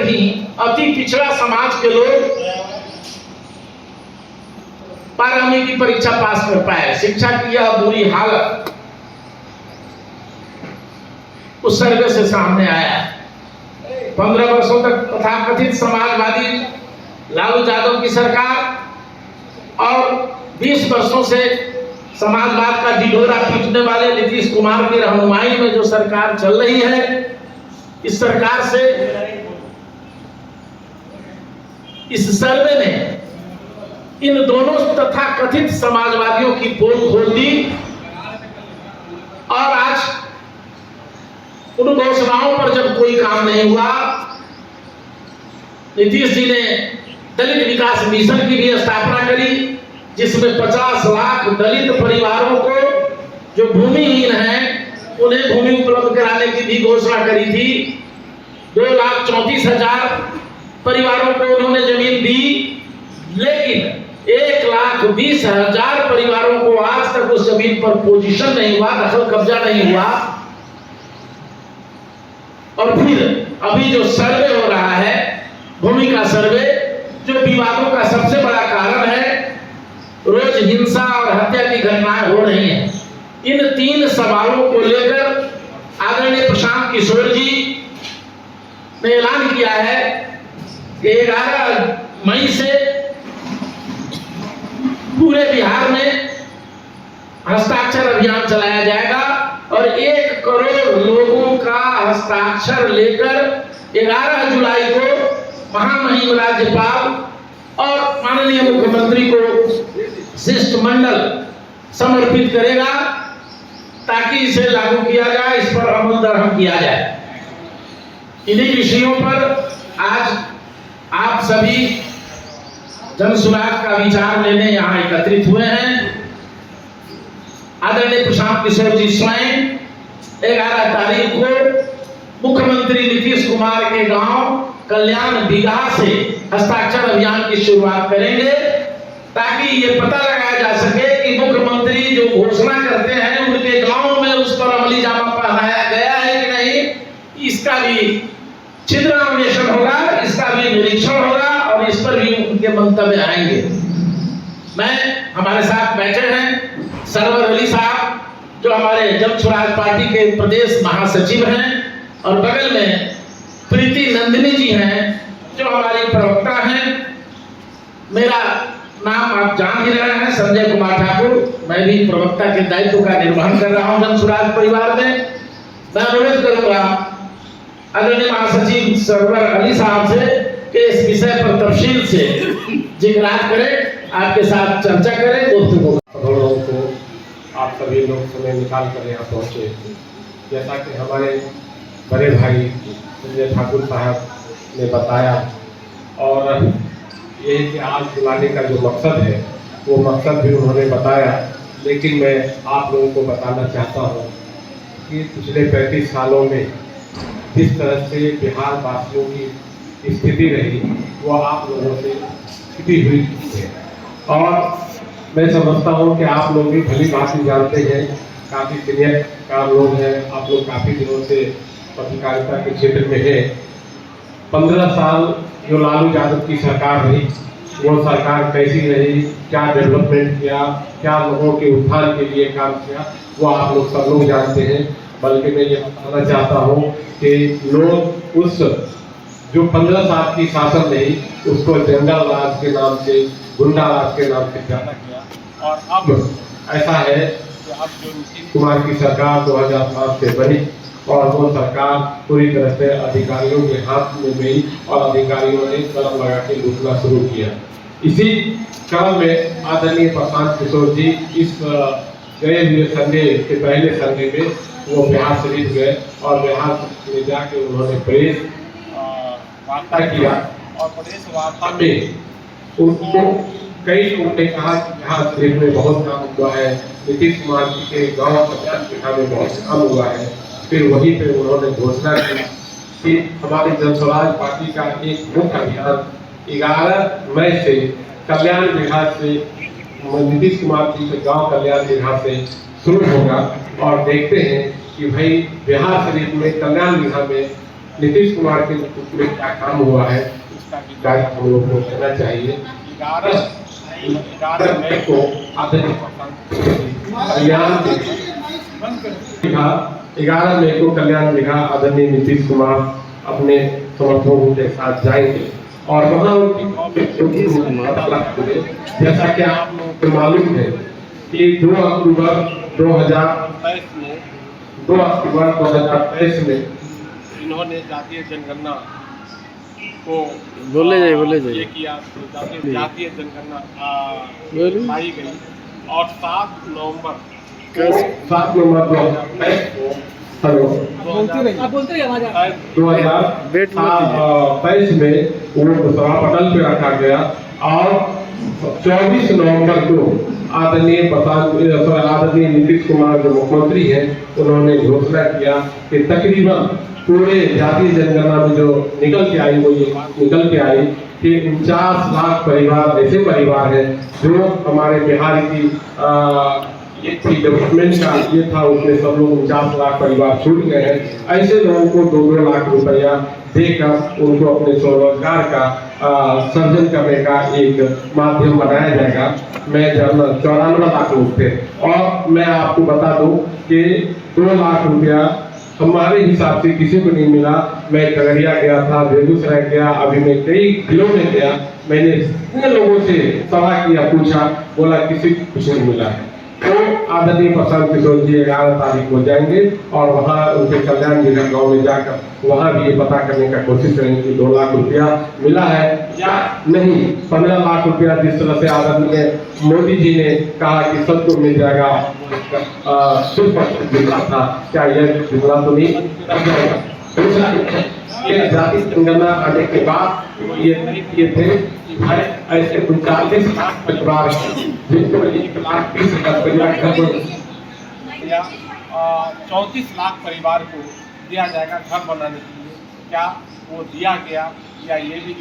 भी अति पिछड़ा समाज के लोग 12वीं की परीक्षा पास कर पाए। शिक्षा की यह बुरी हालत उस सर्वे से सामने आया। 15 वर्षों तक तथाकथित समाजवादी लालू यादव की सरकार और 20 वर्षों से समाजवाद का ढिढोरा पीटने वाले नीतीश कुमार की रहनुमाई में जो सरकार चल रही है, इस सरकार से इस सर्वे ने इन दोनों तथाकथित समाजवादियों की पोल खोल दी और आज उन घोषणाओं पर जब कोई काम नहीं हुआ, नीतीश जी ने दलित विकास मिशन की भी स्थापना करी, जिसमें 50 लाख दलित परिवारों को जो भूमिहीन हैं उन्हें भूमि उपलब्ध कराने की भी घोषणा करी थी। 2,34,000 परिवारों को उन्होंने जमीन दी, लेकिन 1,20,000 परिवारों को आज तक उस जमीन पर पोजीशन नहीं हुआ, दखल कब्जा नहीं हुआ। और फिर अभी जो सर्वे हो रहा है, भूमि का सर्वे, जो विवादों का सबसे बड़ा कारण है, रोज हिंसा और हत्या की घटनाएं हो रही हैं। इन 3 सवालों को लेकर आदरणीय प्रशांत किशोर जी ने ऐलान किया है कि 11 मई से पूरे बिहार में हस्ताक्षर अभियान चलाया जाएगा और 1 करोड़ लोगों का हस्ताक्षर लेकर 11 जुलाई को महामहिम राज्यपाल और माननीय मुख्यमंत्री को शिष्टमंडल समर्पित करेगा, ताकि इसे लागू किया जाए, इस पर अमल दरअमल किया जाए। इन्हीं विषयों पर आज आप सभी जनसुराग का विचार लेने यहाँ एकत्रित हुए हैं। आदरणीय प्रशांत किशोर जी स्वयं 11 तारीख को मुख्यमंत्री नीतीश कुमार के गांव कल्याण बिगहा से हस्ताक्षर अभियान की शुरुआत करेंगे, ताकि ये पता लगाया जा सके कि मुख्यमंत्री जो घोषणा करते हैं उनके गांव में उस पर अमली जामा पहनाया गया है कि नहीं। इसका भी छिद्रान्वेषण होगा, इसका भी निरीक्षण होगा और इस पर भी उनके मंतव्य आएंगे। हमारे साथ बैठे हैं सरवर अली साहब, जो हमारे जनसुराज पार्टी के प्रदेश महासचिव हैं, और बगल में प्रीति नंदिनी जी हैं, जो हमारी प्रवक्ता हैं। मेरा नाम आप जान ही रहे हैं, संजय कुमार ठाकुर। मैं भी प्रवक्ता के दायित्व का निर्वहन कर रहा हूं जनसुराज परिवार में। मैं अनुरोध करूंगा आदरणीय महासचिव सरवर अली साहब से कि इस विषय पर तफसील से जिक्रात करें, आपके साथ चर्चा करें, गुफ्तगू को आप सभी लोग समय निकाल कर यहाँ पहुँचे। जैसा कि हमारे बड़े भाई संजय ठाकुर साहब ने बताया, और ये कि आज बुलाने का जो मकसद है वो मकसद भी उन्होंने बताया, लेकिन मैं आप लोगों को बताना चाहता हूँ कि पिछले 35 सालों में जिस तरह से बिहार वासियों की स्थिति रही वो आप लोगों से छिपी हुई है। और मैं समझता हूँ कि आप लोग भी भली भांति जानते हैं, काफ़ी सीनियर कार लोग हैं, आप लोग काफ़ी दिनों से पत्रकारिता के क्षेत्र में है। 15 साल जो लालू यादव की सरकार रही, वो सरकार कैसी रही, क्या डेवलपमेंट किया, क्या लोगों के उत्थान के लिए काम किया, वो आप लोग सब लोग जानते हैं। बल्कि मैं ये बताना चाहता हूँ कि लोग उस जो 15 साल की शासन रही उसको जंगल राज के नाम से, गुंडा राज के नाम से जाना किया। और अब ऐसा है कि अब जो नीतीश कुमार की सरकार 2007 से बनी और वो सरकार पूरी तरह से अधिकारियों के हाथ में गई और अधिकारियों ने कलम लगा के लूटना शुरू किया। इसी क्रम में आदरणीय प्रशांत किशोर जी इस गए हुए संडे के पहले संडे में वो बिहार शरीफ गए और बिहार में जाके उन्होंने प्रेस वार्ता किया। और प्रेस वार्ता में उनको कई लोगों ने कहा कि बिहार शरीफ में बहुत काम हुआ है, नीतीश कुमार जी के गाँव कल्याण में बहुत काम हुआ है। फिर वहीं पे उन्होंने घोषणा की कि हमारी जनसुराज पार्टी का एक मुख्य अभियान 11 मई से कल्याण विभाग से, नीतीश कुमार जी के गांव कल्याण विभाग से शुरू होगा। और देखते हैं कि भाई बिहार शरीफ में कल्याण विभाग में नीतीश कुमार के नेतृत्व में क्या काम हुआ है इसका भी गाइड हम लोग को देना चाहिए। 11 मई को आदरणीय कल्याण 11 मई को कल्याण दिघा आदरणीय नीतीश कुमार अपने समर्थकों के साथ जाएंगे और वहाँ जैसा कि आप लोगों को मालूम है कि 2 अक्टूबर 2023 में इन्होंने जातीय जनगणना को बोले जाइए ये किया, जातीय जनगणना पाई गई और 7 नवंबर 2023 को 2023 में वो सभापटल पे रखा गया और 24 नवंबर को आदरणीय नीतीश कुमार जो मुख्यमंत्री हैं उन्होंने घोषणा किया कि तकरीबन पूरे जातीय जनगणना में जो निकल के आई वो ये निकल के आई कि 49 लाख परिवार ऐसे परिवार हैं जो हमारे बिहार की ये थी डेवलपमेंट का ये था, उसमें सब लोग 49 लाख परिवार छूट गए हैं। ऐसे लोगों को 2-2 लाख रुपया देकर उनको अपने स्वरोजगार का सर्जन करने का एक माध्यम बनाया जाएगा। मैं 94 लाख लोग थे और मैं आपको बता दूं कि 2 लाख रुपया हमारे हिसाब से किसी को नहीं मिला। मैं खगड़िया गया था, बेगूसराय गया, अभी मैं कई जिलों में गया, मैंने इतने लोगों से सवाल किया, पूछा, बोला किसी को कुछ नहीं मिला है। तो आदरणीय प्रशांत किशोर जी 11 तारीख को जाएंगे और वहाँ उनके कल्याण जिला गाँव में जाकर वहाँ भी ये पता करने का कोशिश करेंगे कि 2 लाख रुपया मिला है या नहीं। 15 लाख रुपया जिस तरह से आदरणीय मोदी जी ने कहा कि सबको मिल जाएगा, जुमला था, क्या यह जुमला तो नहीं रह जाएगा। ये जाति जनगणना आने के बाद ये थे ऐसे 39 लाख परिवार जिनको 1,20,000 परिवार या 34 लाख परिवार को दिया जाएगा घर बनाने के लिए। क्या वो दिया गया या ये भी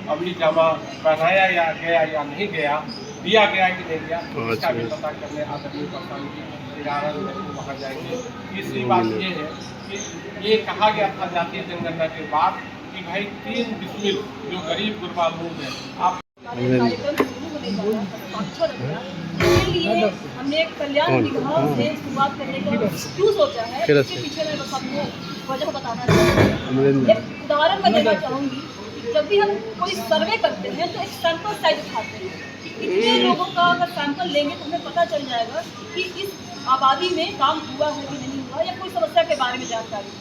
अमली जामा पहनाया या गया या नहीं गया, दिया गया कि नहीं गया, इसका भी पता करने आदरणीय प्रधान जी 11 को वहाँ जाएंगे। तीसरी बात ये है कि ये कहा गया था जातीय जनगणना के बाद कि भाई 3 डिसमिल जो गरीब गुरबा लोग हैं आप इसके लिए हमने एक कल्याण विभाग से शुरुआत करने का क्यों सोचा है, इसके पीछे मैं बस आपको वजह बताना चाहूँगी। एक उदाहरण मैं देना चाहूँगी कि जब भी हम कोई सर्वे करते हैं तो एक सैंपल साइज उठाते हैं कि कितने लोगों का अगर सैंपल लेंगे तो हमें पता चल जाएगा कि इस आबादी में काम हुआ है कि नहीं हुआ या कोई समस्या के बारे में जानकारी।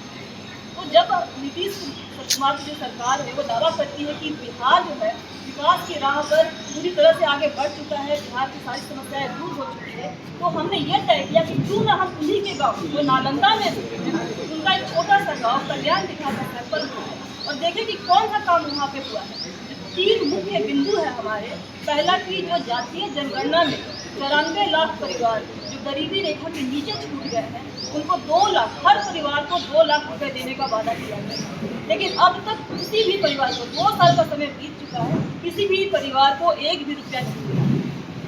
तो जब नीतीश कुमार की जो सरकार है वो दावा करती है कि बिहार जो है विकास की राह पर पूरी तरह से आगे बढ़ चुका है, बिहार की सारी समस्याएं दूर हो चुकी है, तो हमने ये तय किया कि क्यों ना हम उन्हीं के गाँव जो नालंदा में उनका एक छोटा सा गाँव कल्याण दिखा का सैंपल और देखें कि कौन सा काम वहाँ पे हुआ है। 3 मुख्य बिंदु है हमारे। पहला कि जो जातीय जनगणना में 94 लाख परिवार जो गरीबी रेखा के नीचे छूट गए हैं उनको 2 लाख, हर परिवार को 2 लाख रुपए देने का वादा किया गया, लेकिन अब तक किसी भी परिवार को 2 साल का समय बीत चुका है, किसी भी परिवार को 1 भी रुपया नहीं मिला।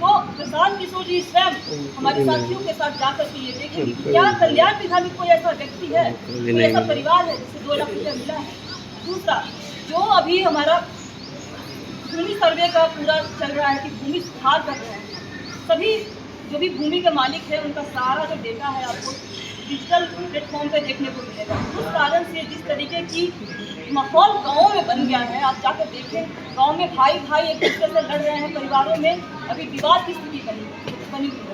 तो प्रशांत किशोर जी स्वयं हमारे साथियों के साथ जाकर के ये देखें कि क्या कल्याण विभाग में कोई ऐसा व्यक्ति है, कोई ऐसा परिवार है जिसे 2 लाख रुपया मिला है। दूसरा, जो अभी हमारा भूमि सर्वे का पूरा चल रहा है कि भूमि सुधार कर रहे हैं, सभी जो भी भूमि के मालिक है उनका सारा जो डेटा है आपको डिजिटल प्लेटफॉर्म पे देखने को मिलेगा। उस कारण से जिस तरीके की माहौल गाँव में बन गया है, आप जाकर देखें, गाँव में भाई भाई एक दूसरे से लड़ रहे हैं, परिवारों में अभी विवाद की स्थिति बनी हुई है।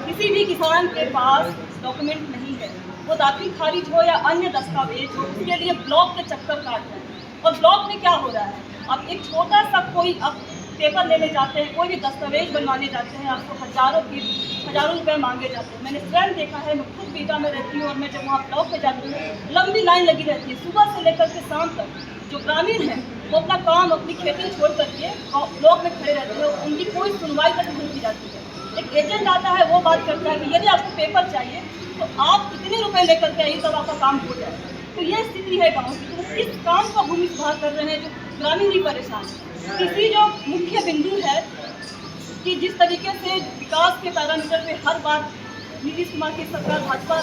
किसी भी किसान के पास डॉक्यूमेंट नहीं है, वो दाखिल खारिज हो या अन्य दस्तावेज हो, उसके लिए ब्लॉक के चक्कर काट रहे हैं। और ब्लॉक में क्या हो रहा है, अब एक छोटा सा कोई अब पेपर लेने जाते हैं, कोई भी दस्तावेज बनवाने जाते हैं, आपको हजारों रुपए मांगे जाते हैं। मैंने स्वयं देखा है, मैं खुद बीटा में रहती हूँ और मैं जब वहाँ ब्लॉक में जाती हूँ लंबी लाइन लगी रहती है। सुबह से लेकर के शाम तक जो ग्रामीण हैं वो अपना काम, अपनी खेती छोड़ करके ब्लॉक में खड़े रहते हैं, उनकी कोई सुनवाई तक नहीं की जाती है। एक एजेंट आता है, वो बात करता है कि यदि आपको पेपर चाहिए तो आप कितने रुपए लेकर के आइए तब आपका काम हो जाए। तो ये स्थिति है गाँव की। तो इस काम का भूमि सुधार कर रहे हैं जो ग्रामीण ही परेशान है। तीसरी जो मुख्य बिंदु है कि जिस तरीके से विकास के पैरामीटर पे हर बार नीतीश कुमार की सरकार, भाजपा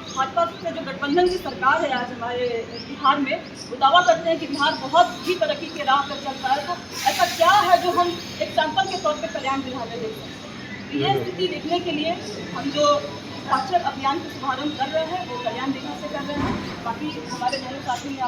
भाजपा से जो गठबंधन की सरकार है आज हमारे बिहार में, वो दावा करते हैं कि बिहार बहुत ही तरक्की के राह पर चल रहा है। तो ऐसा क्या है जो हम एग्जाम्पल के तौर पर कल्याण जिला में देख सकते हैं? तो ये स्थिति देखने के लिए हम जो हस्ताक्षर अभियान का शुभारंभ कर रहे हैं वो कल्याण जिला से कर रहे हैं। बाकी हमारे दोनों साथी ने